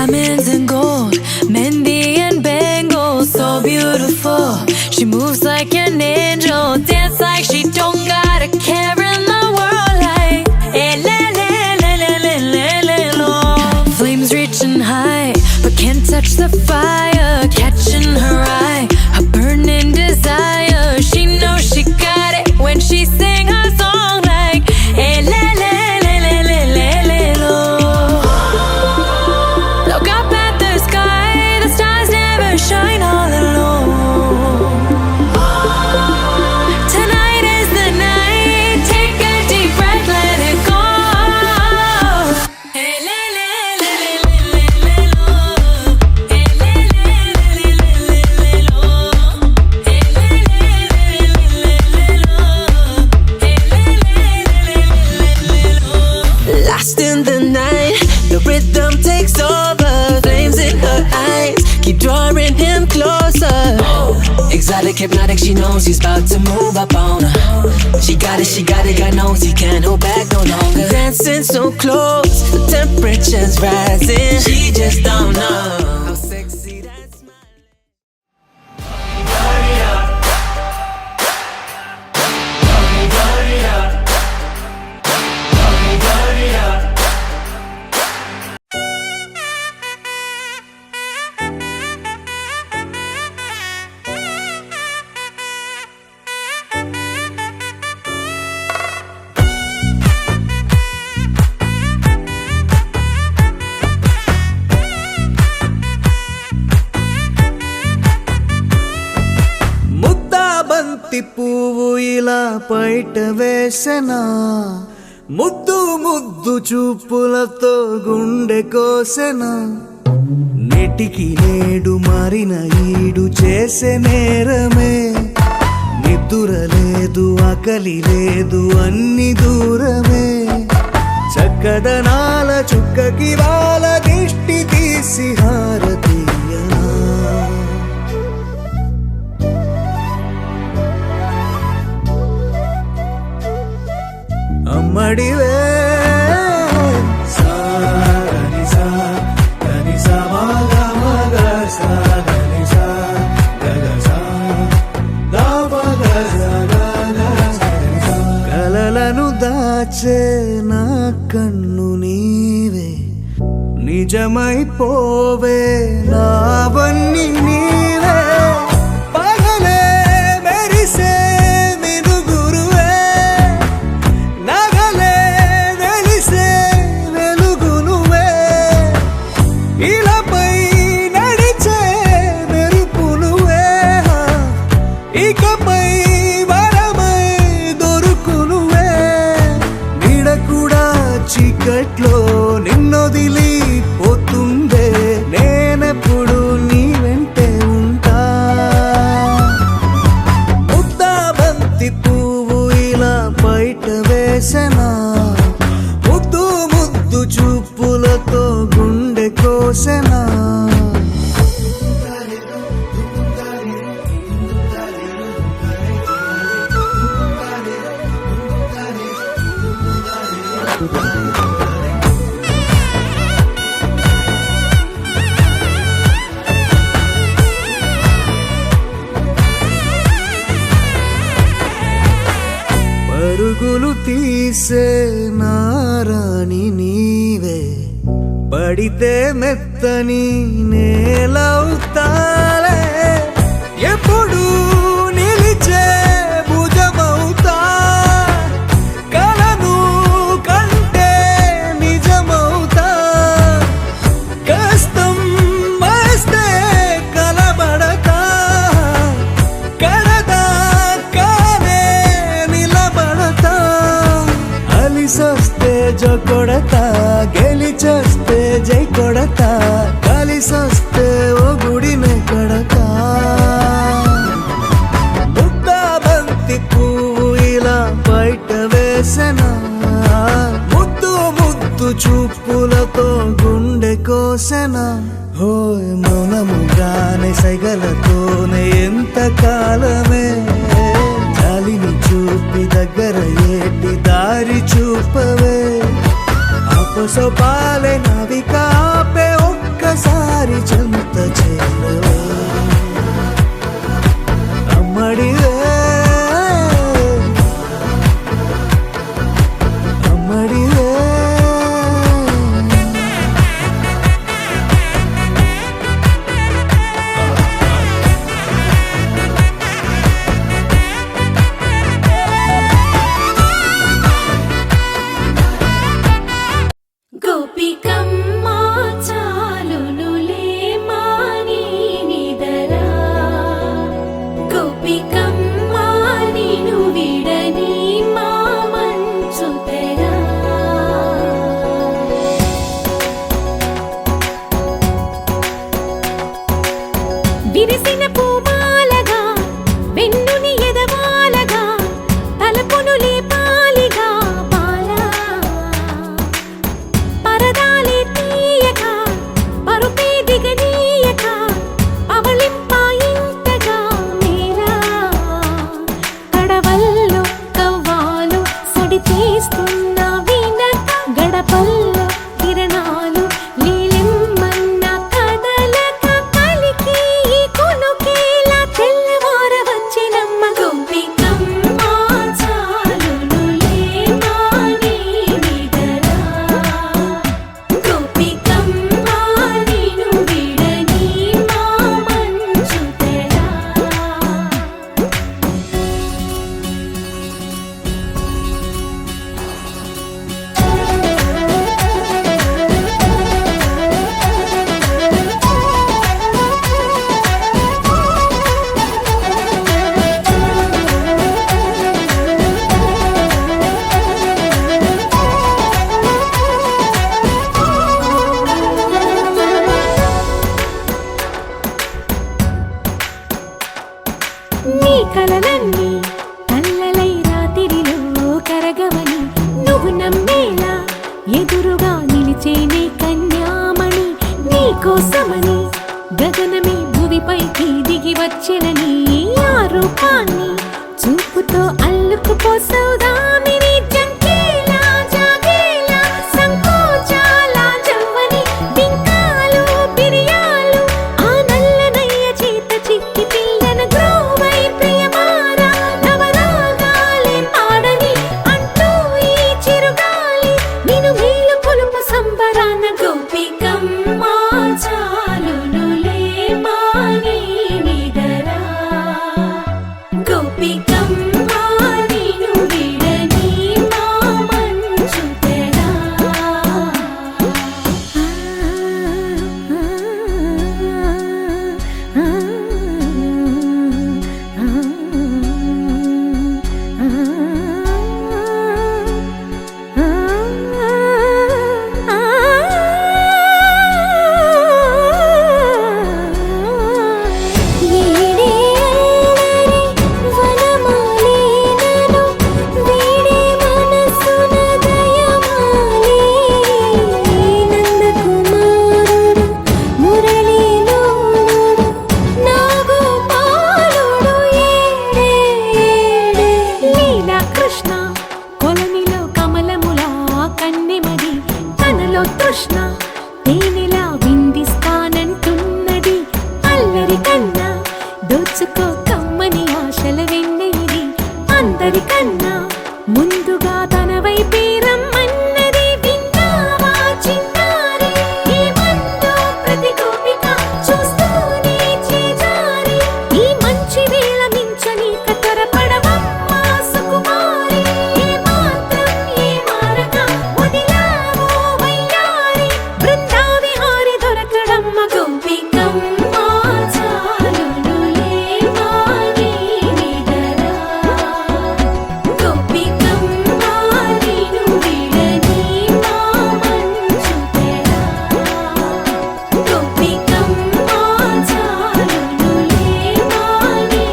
diamonds and gold, Mendi and bangles, so beautiful. She moves like an angel, dance like she don't got a care in the world. Like eh, le, le, le, le, le, le, le, lo. Flames reaching high, but can't touch the fire, catching her eye, a burning desire. She knows she got it when she sing her song like eh, le, le, le, le, le, le, le, lo. Look up at the sky, the stars never shine all alone. Tonight is the night, take a deep breath, let it go. Eh, le, le, le, le, le, le, le, lo. Eh, le, le, le, le, le, le, lo. Eh, le, le, le, le, le, lo. Eh, le, le, le, le, le, lo. Lost in the night, the rhythm takes over. Flames in her eyes keep drawing him closer. Exotic, hypnotic, she knows he's about to move up on her. She got it, God knows he can't hold back no longer. Dancing so close, the temperature's rising. She just don't know how sexy that smile. ముద్దాబంతి పువ్వు ఇలా బయట వేసెనా, ముద్దు ముద్దు చూపులతో గుండె కోసెనా. నెటికి నేడు మారిన ఈడు చేసే నేరమే, నిద్ర లేదు ఆకలి లేదు అన్ని దూరమే. చక్కదనాల చుక్కకి వాళ్ళ దిష్టి తీసి హారతీయనా. అమ్మడివే కలలను దాచే నా కన్ను నీవే, నిజమైపోవే నావన్నీ నీవే. పగలే మెరిసే మినుగురువే, నగలే వెలిసే వెలుగు నువ్వే. ఇలాపై నడిచే మెరుపు నువ్వే, ఇకపై వరమై దొరుకు నువ్వే. నీడ కూడా చీకట్లో నిన్నొదిలి పోతుందే, నేనెప్పుడు నీ వెంటే ఉంటా. ముద్దాబంతి పువ్వు ఇలా బయట వేసెనా, ముద్దు ముద్దు చూపులతో గుండె కోసెనా. పరుగులు తీసే నారాణి నీవే, పడితే మెత్తని నేలవుతాలే. ఎప్పుడు నిలిచే భుజమవుతా, కలను కంటే నిజమవుతా. కష్టం వస్తే కలబడతా, కడదాకానే నిలబడతా. అలిసొస్తే జో కొడతా, గెలిచొస్తే జై కొడతా. కలిసొస్తే ఓ గుడినే కడతా. ముద్దాబంతి పువ్వు ఇలా బయట వేసెనా, ముద్దు ముద్దు చూపులతో గుండె కోసెనా. హోయ్ మౌనముగానే సైగలతోనే ఎంత కాలమే, జాలిని చూపి దగ్గర ఏటి దారి చూపవే. ఆపసోపాలే నావిక ఆపే ఒక్కసారి కోసమని గగనమే భువిపైకి దిగి వచ్చినని ఆ రూపాన్ని చూపుతో అల్లుకుపోసౌదామిని జంకేలా జాగేలా సంకోచాల జవ్వని బింకాలు బిరియాలు ఆ నల్లనయ్య చేత చిక్కి పిల్లన గ్రోవై ప్రియమారా నవరాగాలే పాడని అంటూ ఈ చిరుగాలి నిన్ను మేలు కొలుపు సంబరాన గోపికమ్మ చాలునులే మాని నిదరా గోపికమ్మ నిన్ను విడని మా మంచు తెరా కృష్ణ కొలనిలో కమలములా కన్నెమది తనలో తృష్ణ తేనెలా విందిస్తానంటున్నది అల్లరి కన్నా దోచుకో కమ్మని ఆశల వెన్నెయిది అందరికన్నా ముందుగా తన వైపే రమ్మన్నది విన్నావా చిన్నారి ఈ మందో ప్రతి గోపిక చూస్తూనే చేజారి ఈ మంచి వేళ మించని కతరపడవమ్మ సుకుమారి ఏ మాత్రం ఏ మారక వదిలావో వయ్యారి బృందావిహారి దొరకడమ్మ గోపికమ్మ చాలునులే మాని నిదరా గోపికమ్మ నిన్ను విడని మా మంచు తెరా గోపికమ్మ చాలునులే మాని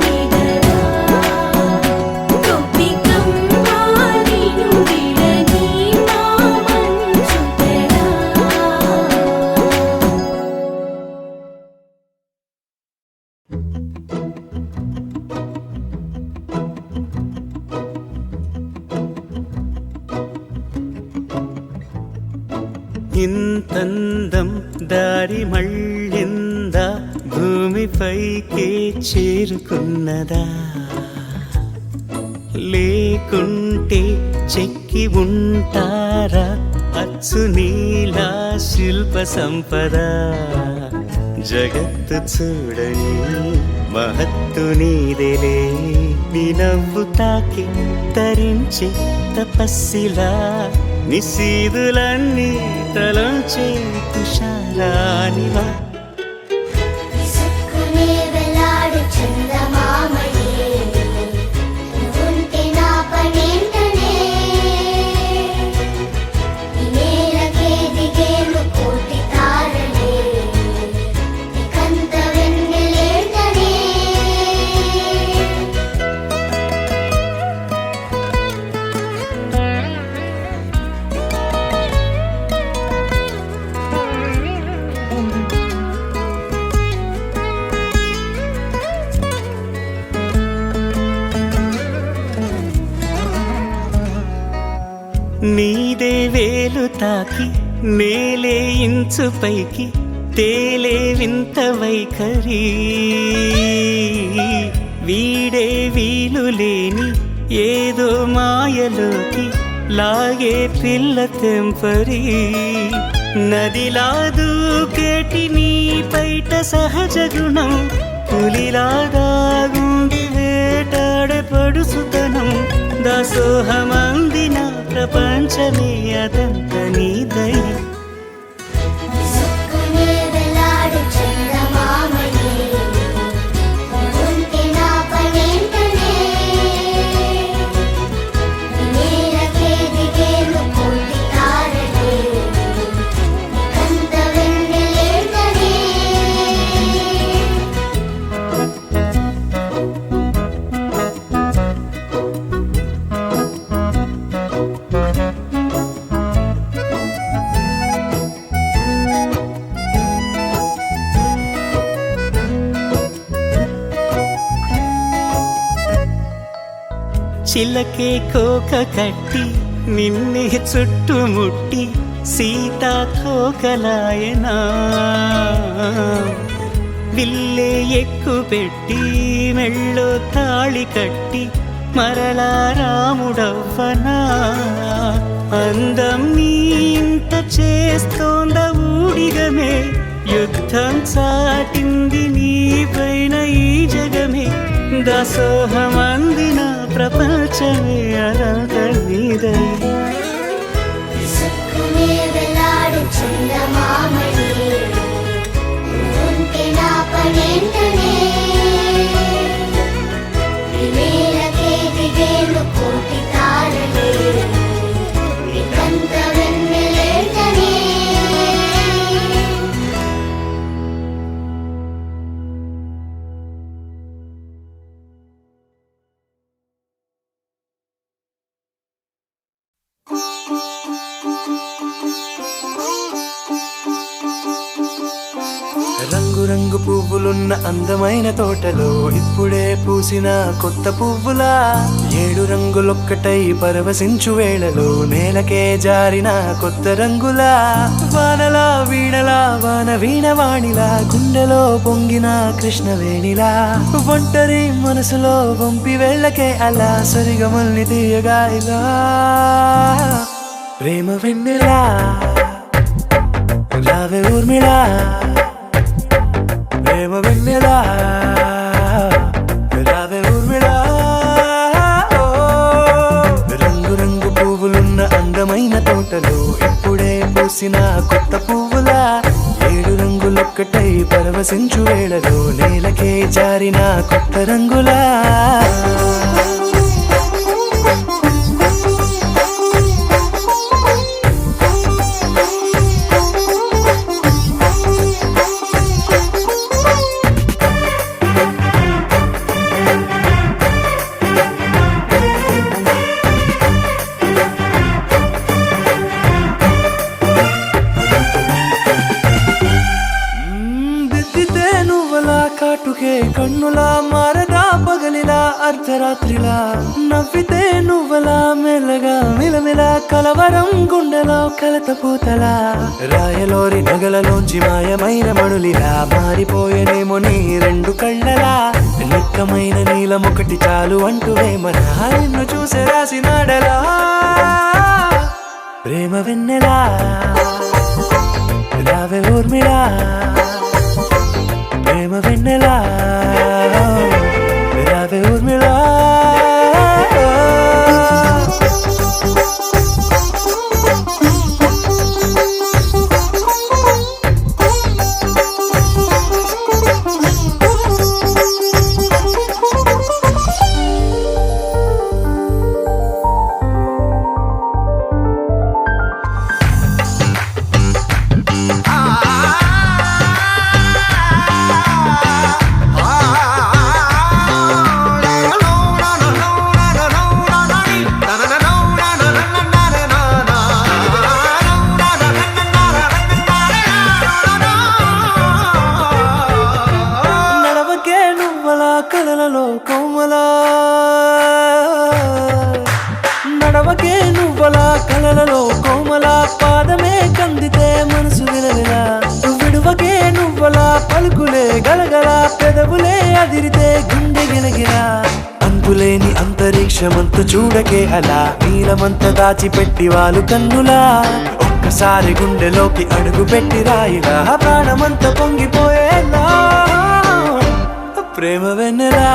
నిదరా గోపికమ్మ నిన్ను విడని మా మంచు తెరా ఇంతందం దారి మళ్ళిందా భూమిపైకే చేరుకున్నదా లేకుంటే చెక్కి ఉంటారా అచ్చు నీలా శిల్ప సంపద జగత్తు చూడని మహత్తు నీదేలే నీ నవ్వు తాకి తరించే తపస్సిలా నిశీదులన్నీ తలంచే తుషారానివా విసుక్కునే వెలాడు చందమామయే నువ్వుంటే నా పనేంటనే ఈ నేలకే దిగేను కోటి తారలే ఇకంత వెన్నెలేంటనే నీదే వేలు తాకి నేలే ఇంచు పైకి తేలే వింత వైఖరి వీడే వీలు లేని ఏదో మాయలోకి లాగే పిల్ల తెంపరి నదిలా దూకేటి నీ పైట సహజ గుణం పులిలాగా గుండి వేటాడే పడుసుతనం దాసోహమందిన ప్రపంచమే అదంత నీ దయ విసుక్కునే వెలాడు చందమామయే నువ్వుంటే నా పనేంటనే ఈ నేలకే దిగేను కోటి తారలే ఇకంత వెన్నెలేంటనే చిలకే కోక కట్టి నిన్నే చుట్టుముట్టి సీతాకోకలాయనా విల్లే ఎక్కు పెట్టి మెళ్ళో తాళి కట్టి మరలా రాముడవ్వనా అందం నీ ఇంత చేస్తోంద ఊడిగమే యుద్ధం చాటింది నీ పైన ఈ జగమే దాసోహమందిన ప్రపంచమే అనంత నీదై విసుక్కునే వేలాడు చందమామని ఉంటే నా పనేంటనే వేలకే దిగేను కోటి తారలే నీకంత వెన్నెలేంటనే రంగు రంగు పువ్వులున్న అందమైన తోటలో ఇప్పుడే పూసిన కొత్త పువ్వులా 7 రంగులొక్కటై పరవశించు వేళలో నేలకే జారిన కొత్త రంగులా వానలా వీణలా వాన వీణవాణిలా గుండెలో పొంగిన కృష్ణవేణిలా ఒంటరి మనసులో వంపి వెళ్ళకే అలా సరిగమల్ని తీయగా ఇలా ప్రేమ వెన్నెలా రావే ఊర్మిళా ప్రేమ వెన్నెలా రావే ఊర్మిళా రంగు రంగు పువ్వులున్న అందమైన తోటలో ఇప్పుడే పూసిన కొత్త పువ్వులా 7 రంగులొక్కటై పరవశించు వేళలో నేలకే జారిన కొత్త రంగులా కాటుకే కన్నులా మారదా పగలిలా అర్ధరాత్రిలా నవ్వితే నువ్వలా మెల్లగా మిలమిలా కలవరం గుండెలో కలత పూతలా రాయలోరి నగలలోంచి మాయమైన మణులిలా మారిపోయేనేమో నీ 2 కళ్ళలా నిక్కమైన నీలమొకటి చాలు అంటూ వేమన నిన్ను చూసే రాసినాడలా ప్రేమ వెన్నెలా రావే ఊర్మిళా ప్రేమ వెన్నెలా రావే ఊర్మిళా కలలలో కోమలా నడవకే నువ్వలా కలలలో కోమలా పాదమే కందితే మనసు విలవిలా విడువకే నువ్వలా పలుకులే గలగల పెదవులే అదిరితే గుండె గిలగిలా అంతులేని అంతరిక్షమంత చూడకే అలా నీలమంత దాచిపెట్టి వాళ్ళు కన్నులా ఒక్కసారి గుండెలోకి అడుగు పెట్టి రాయిలా ప్రాణమంత పొంగిపోయేలా ప్రేమ వెన్నెలా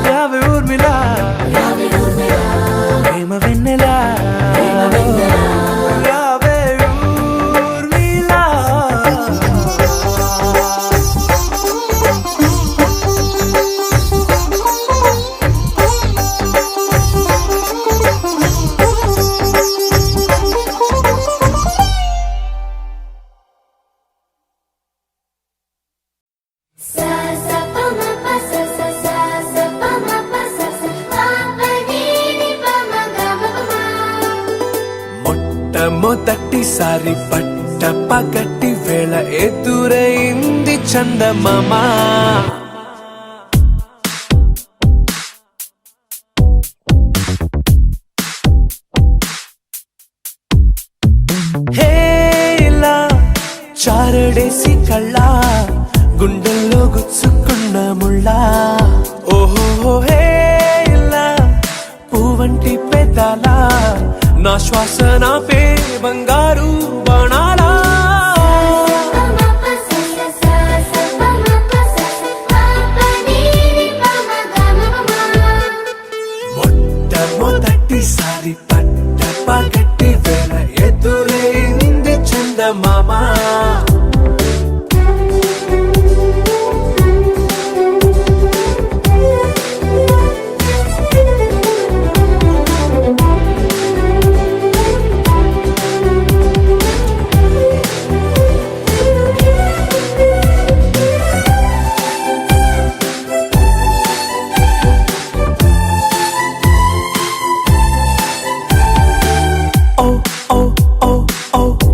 రావే ఊర్మిళా ప్రేమ వెన్నెలా రావే ఊర్మిళా మొదటిసారి పట్ట పగటి వేళ ఎదురైంది చందమామ జారడేసి కళ్ళ గుండెల్లో గుచ్చుకున్న ముళ్ళ ఓహో హే ఇలా పూవంటి పెదాల నా శ్వాస నాపే బంగారు బాణాలా మొట్టమొదటిసారి పట్ట పగటి వేళ ఎదురైంది చందమామ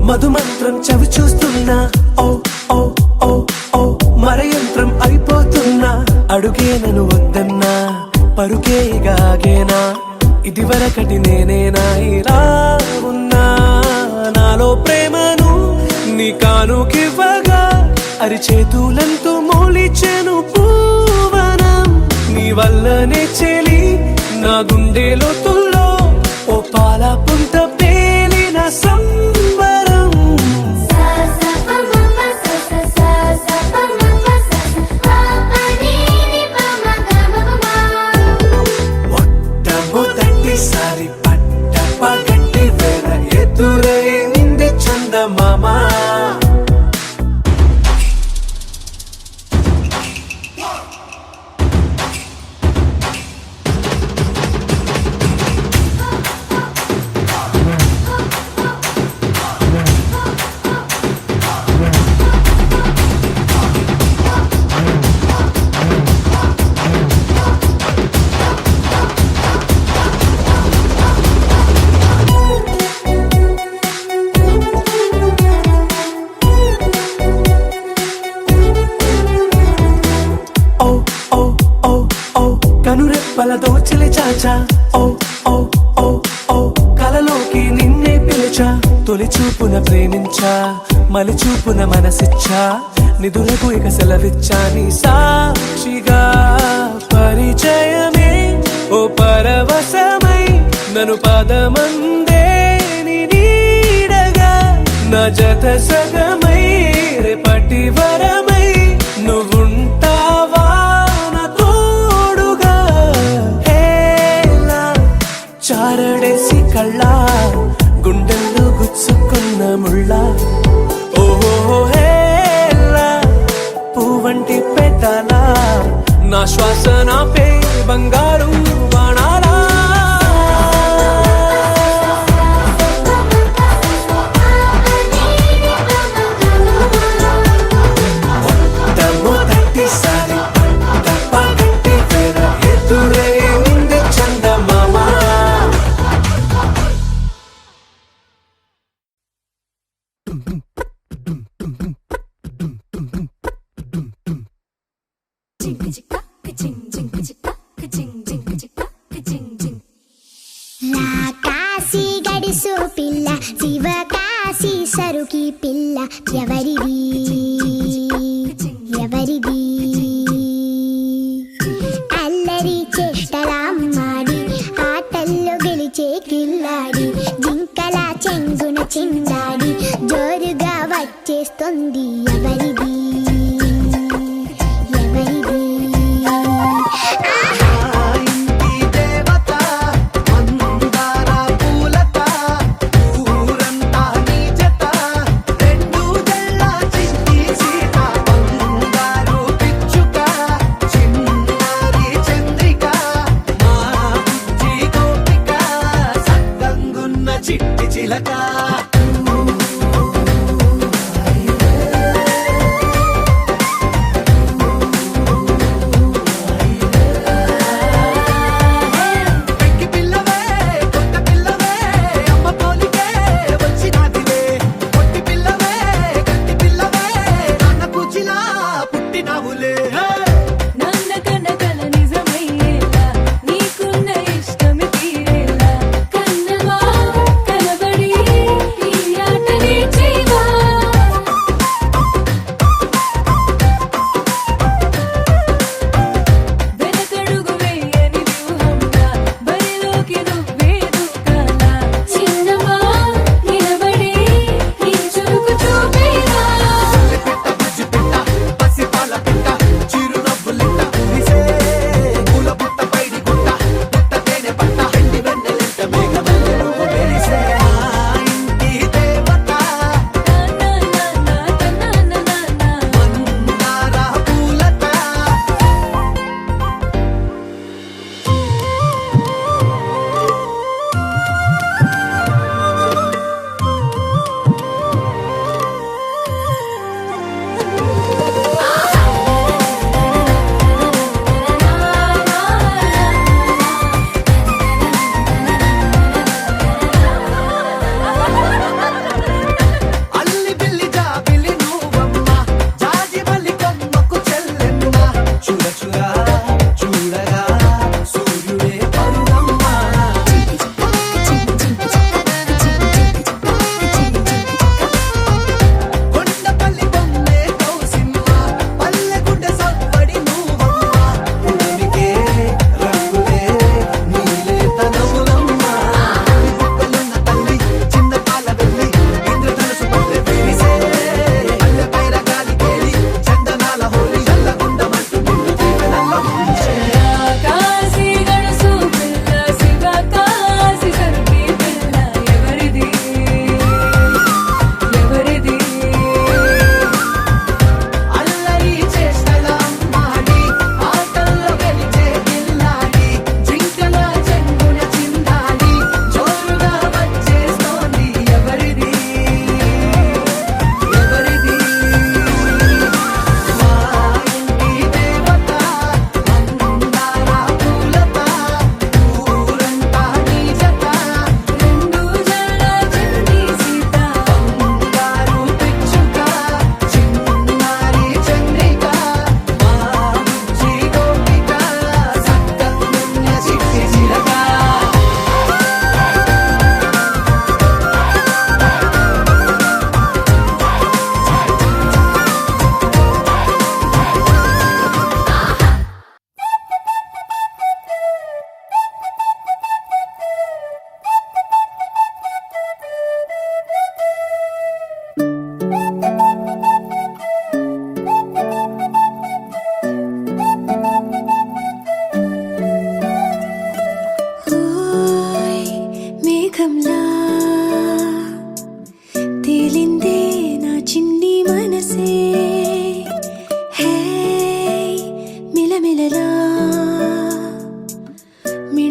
మధుమంత్రం చవి చూస్తున్నా ఓ ఓ ఓ ఓ మరయంత్రం అయిపోతున్నా అడుగే నన్ను వద్దన్నా పరుకేగాగేనా ఇది వరకటి నేనేనా ఇలా ఉన్నా నాలో ప్రేమను నీ కానుకివ్వగా అరిచేతులంతో మోలిచెను పూవనం నీ వల్లనే చెలి నా గుండెలో తుల్లో ఓ పాల పుంత పేలిన సంబరం మొట్టమొదటిసారి పట్ట పగటి వేళ ఎదురైంది చందమామ కనురెప్పల దోచలి చాచా ఓ ఓ ఓ ఓ కలలోకి నిన్నే పిలిచా తొలి చూపున ప్రేమించా మలి చూపున మనసిచ్చా నిధులకు ఇక సెలవిచ్చా నీ సాక్షిగా పరిచయమే ఓ పరవశమై నన్ను పదమందే నీ నీడగా నా జత సగమై రేపటి వరమై నువ్వుంటావా చారడేసి కళ్ళ గుండెల్లో గుచ్చుకున్న ముళ్ళ ఓహో హేలా పూవంటి పెదాల నా శ్వాస నాపే బంగారు బాణాలా మొట్టమొదటిసారి పట్ట పగటి వేళ ఎదురైంది చందమామ కాశీ గడిసు పిల్ల శివ కాశీ సరుకి పిల్ల ఎవరిది ఎవరిది అల్లరి చేష్టలామ్మాడి ఆటల్లో గెలిచే కిల్లాడి జింకల చెంగున చిందాడి జోరుగా వచ్చేస్తుంది ఎవరిది ఎవరిది చిట్టి చిలక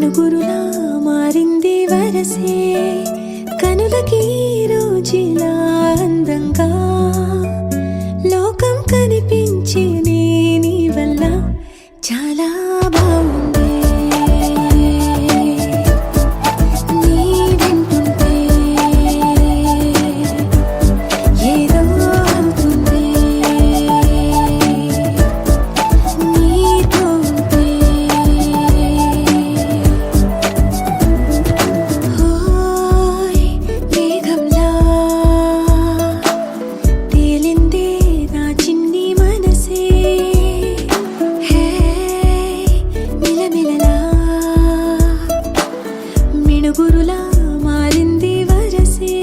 మిణుగురులా మారింది వరసే కనులకి రోజులా అందంగా లోకం కనిపించే నీ వల్ల చాలా బాగుంది నీ వింటుంటే ఏదో అవుతుంది నీతో ఉంటే ఓయ్ మేఘంలా తేలిందే నా చిన్ని మనసే హే మిలమిలలా మిణుగురులా మారింది వరసే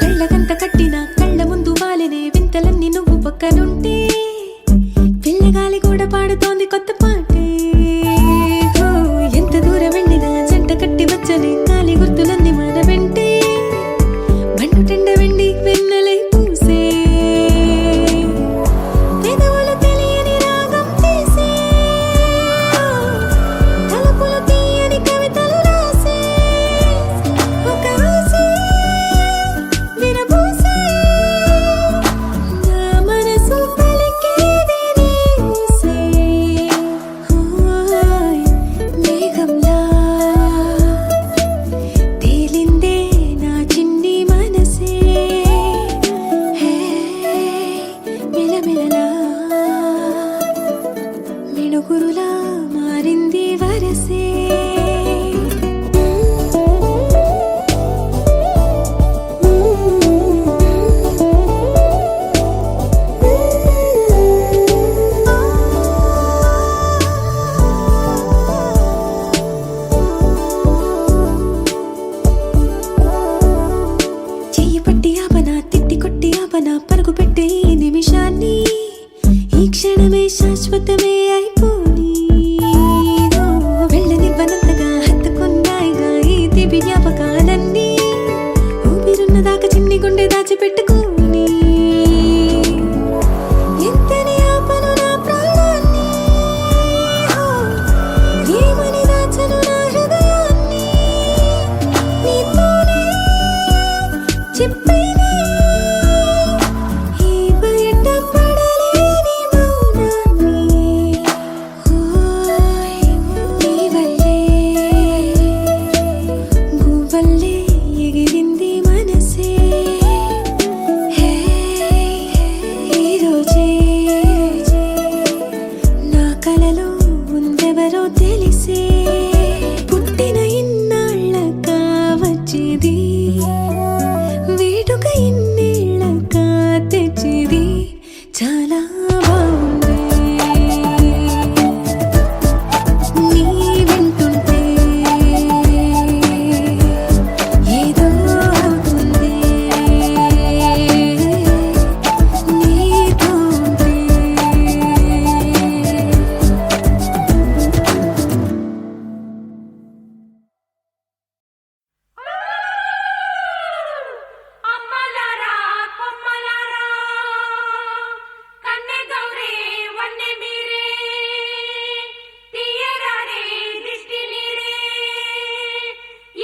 కళ్ళకంత కట్టిన కళ్ళ ముందు వాలినే వింతలన్నీ నువ్వు పక్కనుంటే పిల్లగాలి కూడా పాడుతోంది కొత్త పాటే హో, ఎంత దూరం వెళ్ళినా జంట కట్టి వచ్చని గాలి గుర్తులన్నీ మన వెంటే బండు టెండ వెండి వెన్నెలై పూసే పెదవులు తెలియని రాగం తీసే తలుపులు తీయని కవితలు రాసే ఒక ఆసే విరబూసే నా మనసు పలికేది నీసే ఓయ్ మేఘంలా తేలిందే నా చిన్ని మనసే హే మిలమిలలా మిణుగురులా మారింది వరసే చెయ్యి పట్టి ఆపన తిట్టి కొట్టి ఆపన పరుగు పెట్టే ఈ నిమిషాన్ని ఈ క్షణమే శాశ్వతమే అయిపోని ఓ, వెళ్ళనివ్వనంతగా హత్తుకున్నాయిగా ఈ దివి జ్ఞాపకాలన్నీ ఊపిరున్నదాకా చిన్ని గుండె దాచిపెట్టుకోని ఎంతని ఆపను నా ప్రాణాన్ని ఓ, ఏమని దాచను నా హృదయాన్ని నీతోనే చెప్పేనే ఈ బయట పడలేని మౌనాన్ని ఓయ్ నీ వల్లే గువ్వల్లే ఎగిరింది మనసే హే ఈ రోజే నా కలలో ఉందెవరో తెలిసే పుట్టిన ఇన్నాళ్ళకా వచ్చేది వేడుక ఇన్నేళ్ళకా తెచ్చేది చాలా బాగుంది నీ వింటుంటే ఏదో అవుతుంది నీతో ఉంటే అమ్మలారా కొమ్మలారా కన్నె గౌరీ వన్నె మీరే తీయరారే దిష్టి నీరే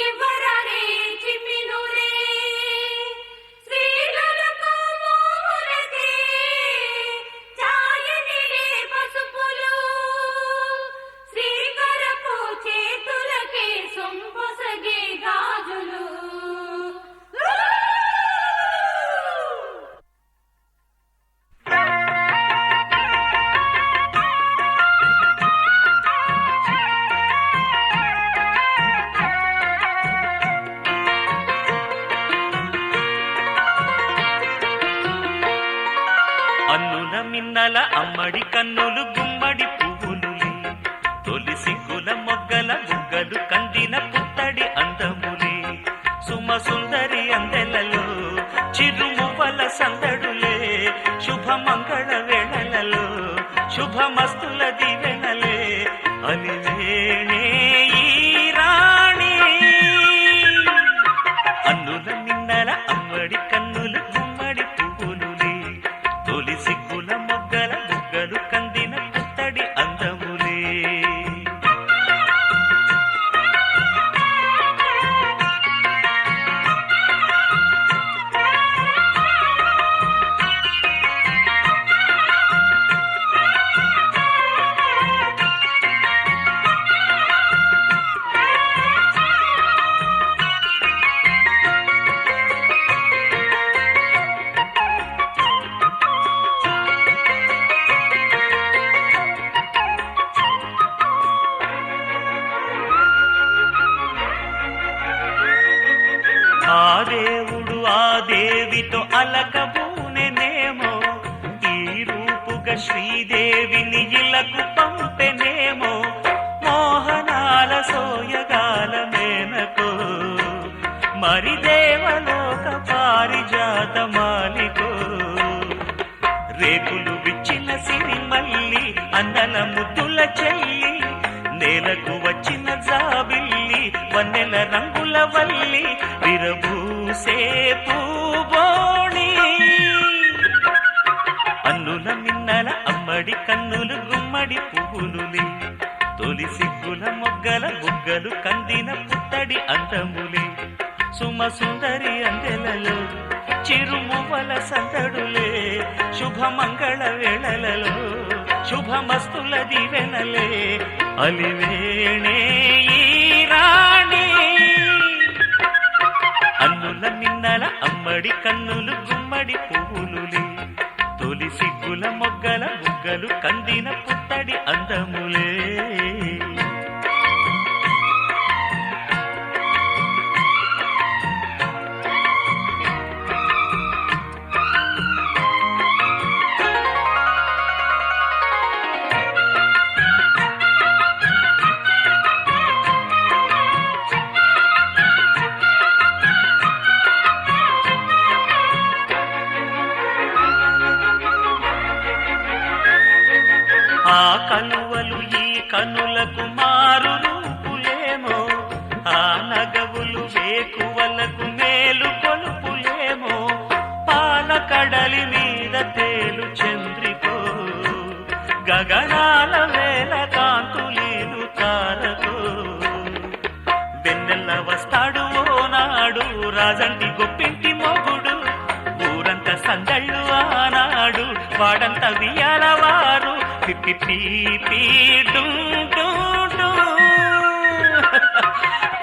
ఇవ్వరారే చిమ్మి నూరే స్త్రీలకు మోములకే ఛాయనిలే పసుపులు శ్రీకరపు చేతులకే సొంపొసగే గాజులు అన్నుల మిన్నల అమ్మడి కన్నులు గుమ్మడి పువ్వులులే తొలి సిగ్గుల మొగ్గల బుగ్గలు కందిన పుత్తడి అందములే సుమ సుందరి అందెలలో చిరుమువ్వల సందడులే శుభ మంగళ వేళలలో శుభమస్తుల దివెనలే అలివేణే ఈ రాణి అన్నుల నిన్నల అమ్మడి కన్నులు గుమ్మడి పువ్వులులే తొలి సిగ్గుల మొగ్గల బుగ్గలు కందిన పుత్తడి అందములే ఆ దేవుడు ఆ దేవితో అలకబూనెనేమో ఈ రూపుగా శ్రీదేవిని ఇలకు పంపెనేమో మోహనాల సోయగాల మేనకో మరి దేవలోక పారిజాత మాలికో రేకులు విచ్చిన సిరిమల్లి అందల ముద్దుల చెల్లి నేలకు వచ్చిన జాబిల్లి వన్నెల రంగుల వల్లి విరబూసే పూబోణి అన్నుల మిన్నల అమ్మడి కన్నులు గుమ్మడి పువ్వులులే తొలి సిగ్గుల మొగ్గల బుగ్గలు కందిన పుత్తడి అందములే సుమ సుందరి అందెలలో చిరుమువ్వల సందడులే శుభమంగళ వేళలలో శుభమస్తుల దివెనలే అలివేణే ఈ రాణి అన్నుల మిన్నల అమ్మడి కన్నులు గుమ్మడి పువ్వులులే తొలి సిగ్గుల మొగ్గల బుగ్గలు కందిన పుత్తడి అందములే ఆ కలువలు ఈ కనులకు మారు రూపులేమో ఆ నగవులు వేకువలకు మేలు కొలుపులేమో పాల కడలి మీద తేలు చంద్రికో గగనాల వేల కాంతులీలు తారకో వెన్నెల్ల వస్తాడు ఓనాడు రాజంటి గొప్పింటి మొగుడు ఊరంతా సందళ్ళు ఆనాడు వాడంతా వియ్యాలవారు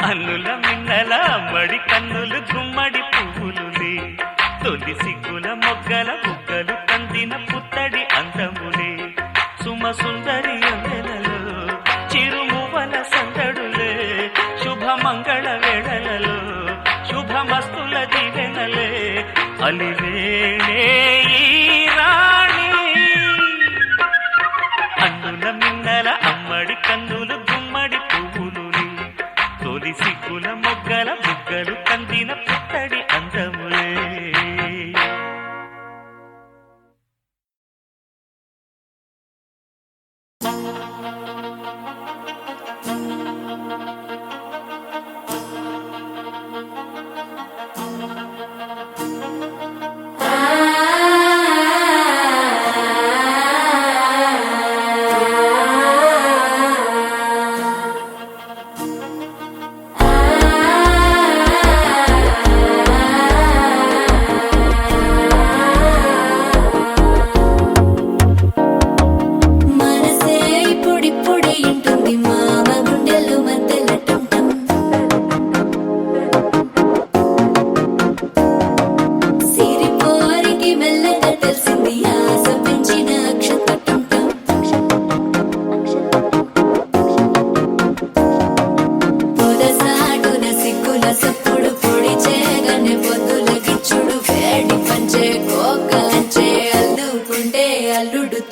అన్నుల మిన్నల మడి కన్నులు గుమ్మడి పువ్వులులే తొలి సిగ్గుల మొగ్గల బుగ్గలు కందిన పుత్తడి అందములే సుమ సుందరి అందెలలో చిరుమువల సందడులే శుభమంగళ వేళలలో శుభమస్తుల దివెనలే అలివేణే ఈ రాణి అన్నుల మిన్నల అమ్మడి కన్నులు గుమ్మడి పువ్వులులే తొలి సిగ్గుల మొగ్గల బుగ్గలు కందిన పుత్తడి అందములే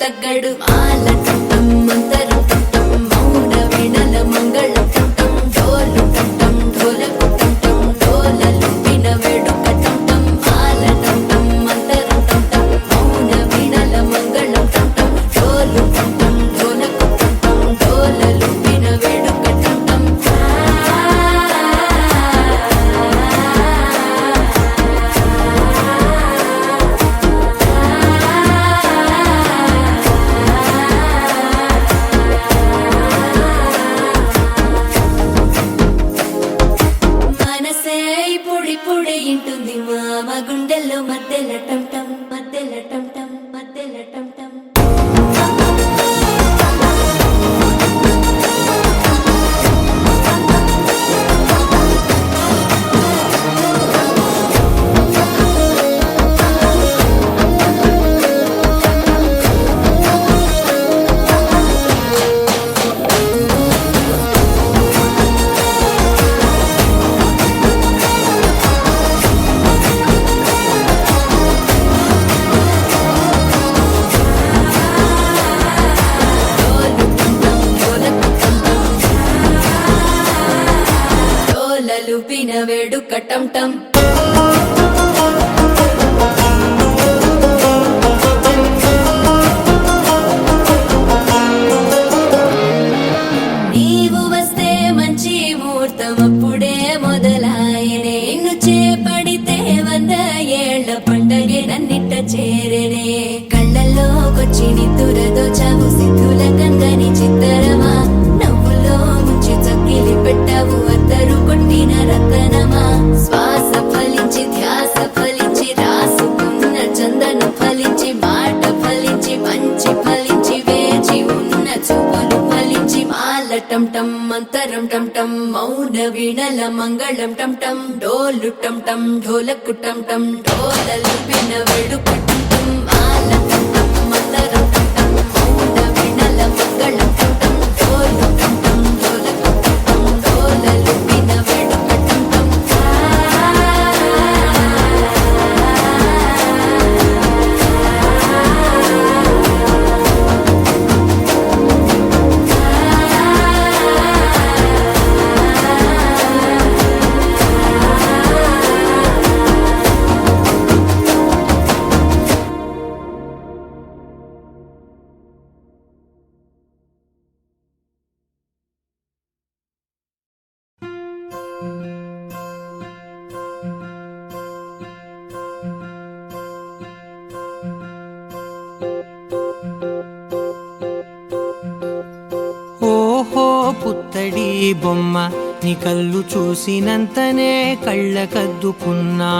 తగ్గడు మాల టం మంతరం టం మౌన వినల మంగళ టం డోలు టం ఢోలకు టం డోలలు విన వేడుక టం మాల టం మంతరం టం మౌన వినల మంగళ టం డోలు టం లుపిన వేడుక టం టం నీవు వస్తే మంచి ముహూర్తం అప్పుడే మొదలాయనే నిన్ను చేపడితే 100 ఏళ్ల పండగే నన్నిట్ట చేరనే కళ్ళల్లోకొచ్చి నిద్దురదోచావు సిద్ధుల కందని చిత్తరమా నవ్వులో ముంచి చక్కిలి పెట్టావు అద్దరు కొట్టిన రతనమా శ్వాస ఫలించి ధ్యాస ఫలించి రాసుకున్న చందను ఫలించి మాట ఫలించి మంచి ఫలించి వేచి ఉన్న చూపులు ఫలించి మాల టం టం మంతరం టం టం మౌన వీణల మంగళం టం టం డోలు టం టం ఢోలకు టం టం డోలలు విన వేడుక టం టం మాల టం టం మంతరం టం టం మౌన వీణల మంగళం టం టం డోలు టం టం ఢోలకు టం టం డోలలు విన వేడుక టం టం ఓహో పుత్తడి బొమ్మ నీ కళ్ళు చూసినంతనే కళ్ళకద్దుకున్నా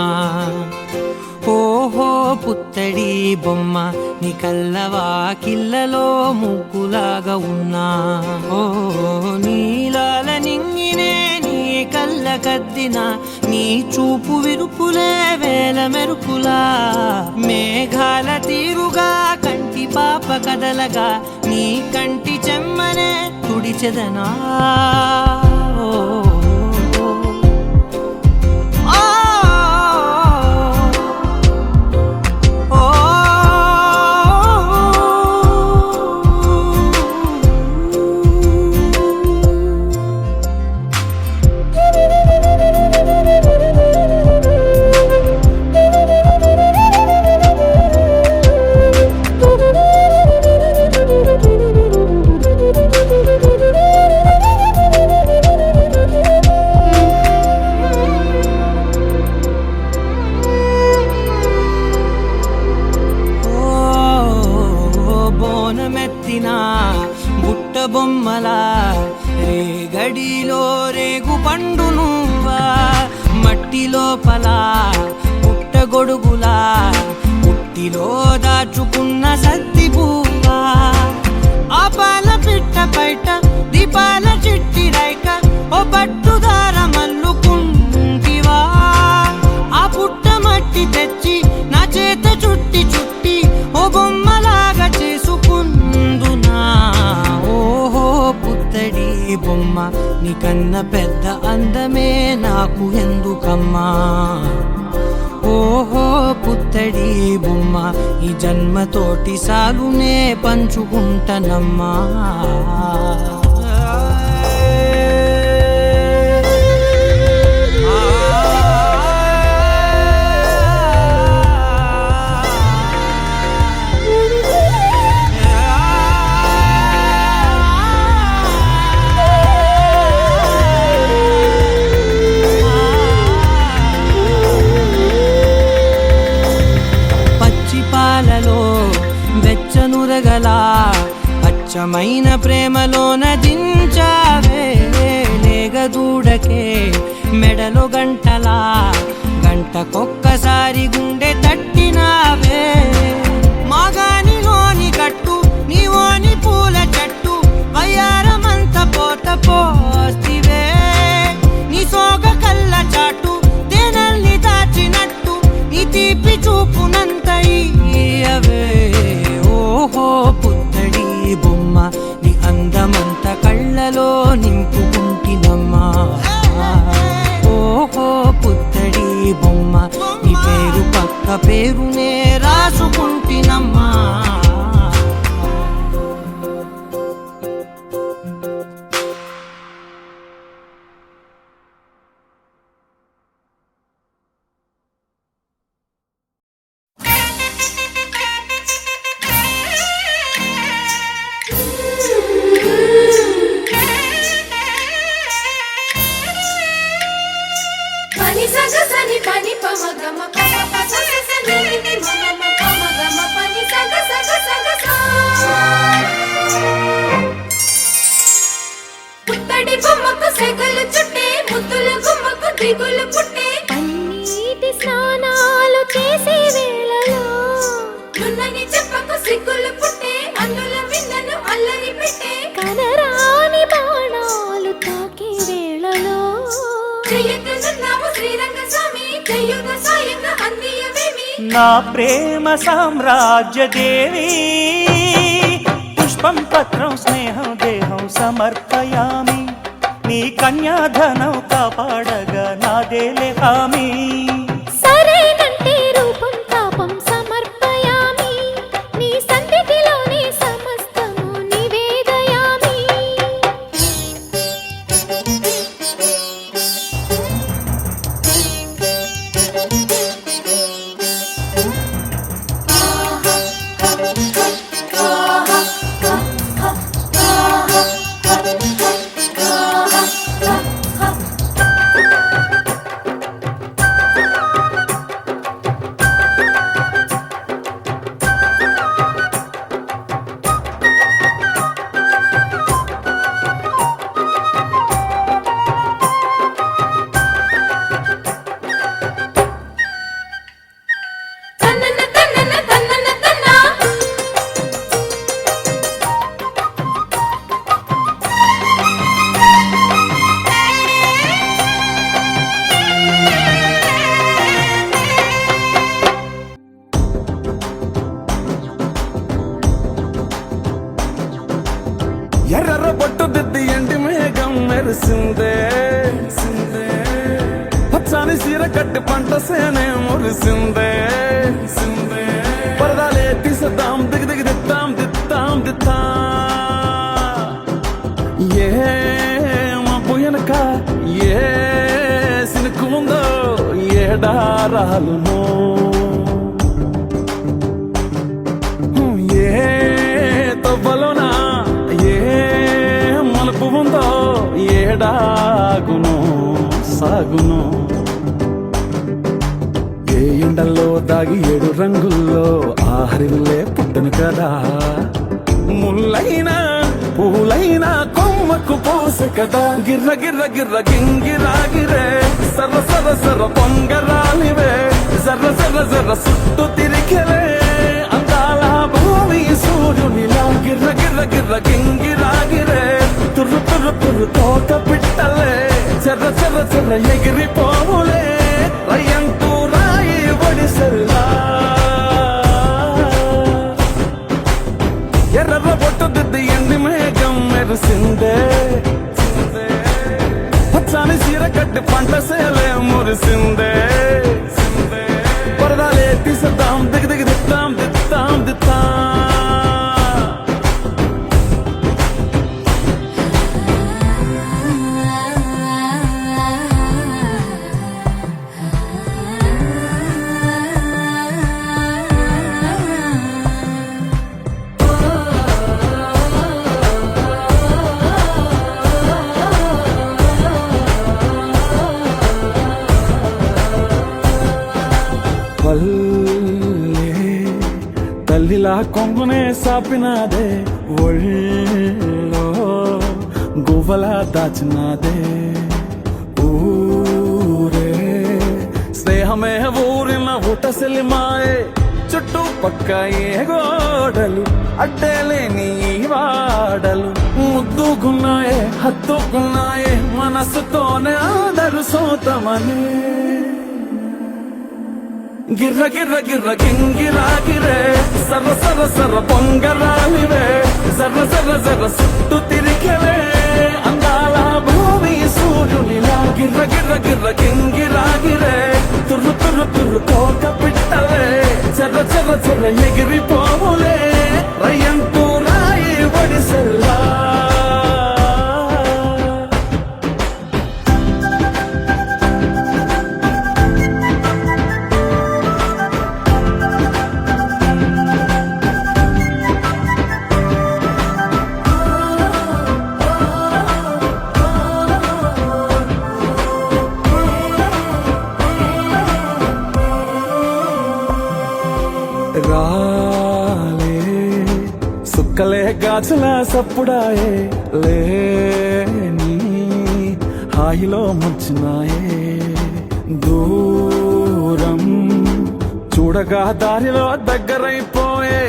ఓహో పుత్తడి బొమ్మ నీ కళ్ళవాకిళ్ళలో ముగ్గులాగా ఉన్నా ఓ నీలాల నింగినే నీ కళ్ళకద్దిన నీ చూపు విరుపులే వేల మెరుపులా మేఘాల తీరుగా కంటి పాప కదలగా నీ కంటి చెమ్మనే తుడిచెదనా బుట్ట బొమ్మలా రేగడిలో రేగు పండు నువ్వా మట్టి లోపల పుట్ట గొడుగులా పుట్టిలో దాచుకున్న సత్తి పువ్వా ఆ పాల పిట్ట బయట దీపాల చిట్టి రైక ఓ పట్టుదార మల్లుకుంటివా ఆ పుట్ట మట్టి తెచ్చి నా చేత చుట్టి చుట్టి ఓ బొమ్మలాగా చేసుకుందునా ఓహో పుత్తడి బొమ్మ నీకన్న పెద్ద అందమే నాకు ఎందుకమ్మా ఓహో పుత్తడి బొమ్మ ఈ జన్మతోటి సాలునే పంచుకుంటనమ్మా వెచ్చనురగల అచ్చమైన ప్రేమలోన దించావే లేగదూడకే మెడలో గంటలా గంటకొక్కసారి గుండె తట్టినావే మాగానిలోని గట్టు నీవోని పూల చెట్టు వయ్యారమంత పోత పోస్తివే నీ సోగ కళ్ళ చాటు తేనల్ని దాచినట్టు నీ తీపి చూపునంత ఇయ్యవే ఓహో పుత్తడి బొమ్మ నీ అందమంత కళ్ళలో నింపుకుంటినమ్మా ఓహో పుత్తడి బొమ్మ నీ పేరు పక్క పేరునే రాసుకుంటినమ్మా నా ప్రేమ సామ్రాజ్య దేవి పుష్పం పత్రం స్నేహం దేహం సమర్పయామి నీ కన్యాధనం కాపాడగా నాదేలే హామీ సరేనంటే రూపం తాపం సమర్పయామి నీ సన్నిధిలోనే సమస్తము నివేదయామి తన్నన తన్నన తన్నన తన్నా ఎర్ర బొట్టు దిద్ది ఎండి మేఘం మెరిసిందే పచ్చాని సీర కట్టి పంట సేనే మురిసిందే పరదాలే తీసద్దాం దిగి దిగి దిత్తాం దిత్తాం దిత్తా ఏ మబ్బు వెనక ఏ సినుకు ఉందో ఏడారాలునో ఏ తవ్వలోనా ఏ మలుపు ఉందో ఏడాగును సాగును ఏ ఎండల్లో దాగి 7 రంగుల్లో ఆహరిల్లే పుట్టను కదా ముల్లైనా పూలైనా కొమ్మకు పోసె కదా గిర్ర గిర్ర గిర్ర గింగిరాగిరే సర్ర సర్ర సర్ర పొంగరాలివే జర్ర జర్ర జర్ర సుట్టు తిరిగెలే అందాల భూమి సూర్యునిలా గిర్ర గిర్ర గిర్ర గింగిరాగిరే తుర్రు తుర్రు తుర్రు తోక పిట్టలే చెర్ర చెర్ర చెర్ర ఎగిరిపోవులే రయ్యంటూ రాయి ఒడిసెల్లా ఎర్ర బొట్టు దిద్ది ఎండి మేఘం మెరిసిందే పచ్చాని సీర కట్టి పంట సేలే మురిసిందే పరదాలే తీసద్దాం దిగి దిగి దిత్తాం దిత్తాం దిత్తా తల్లిలా కొంగునే సాపినాదే ఒళ్ళో గువ్వలా దాచినాదే ఊరే స్నేహమే ఊరిన ఊటసెలిమాయే చుట్టూ పక్క ఏ గోడలు అడ్డలేని వాడలు ముద్దుగున్నాయే హత్తుకున్నాయే మనసుతోనే ఆదరు సోతమనే గిర్ర గిర్ర గిర్ర గింగిరాగిరే సర్ర సర్ర సర్ర పొంగరాలివే జర్ర జర్ర జర్ర సుట్టు తిరిగెలే అందాల భూమి సూర్యునిలా గిర్ర గిర్ర గిర్ర గింగిరాగిరే తుర్రు తుర్రు తుర్రు తోక పిట్టలే చెర్ర చెర్ర చెర్ర ఎగిరిపోవులే రయ్యంటూ రాయి ఒడిసెల్లా రాలే సుక్కలే గాజుల సప్పుడాయే లేని హాయిలో ముంచినాయే దూరం చూడగా దారిలో దగ్గరైపోయే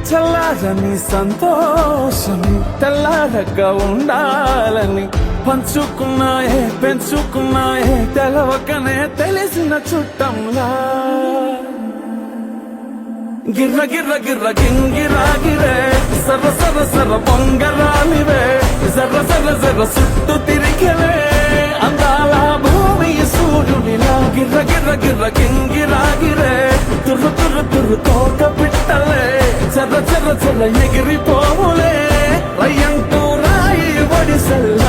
చల్లారని సంతోషమి తెల్లారగా ఉండాలని పంచుకున్నాయే పెంచుకున్నాయే తెలవకనే తెలిసిన చుట్టంలా గిర్ర గిర్ర గిర్ర గింగిరాగిరే సర సర సర బొంగరాలివే జర్ర జర్ర జర్ర చుట్టూ తిరిగలే అందాల భూమి సూర్యుడిలా గిర్ర గిర్ర గిర్ర గింగిరాగిరే తుర్రు తుర్రు తుర్రు తోక పిట్టలే చర్ర చర్ర చర్ర ఎగిరిపోవులే రయ్యంటూ రాయి ఒడిసెల్ల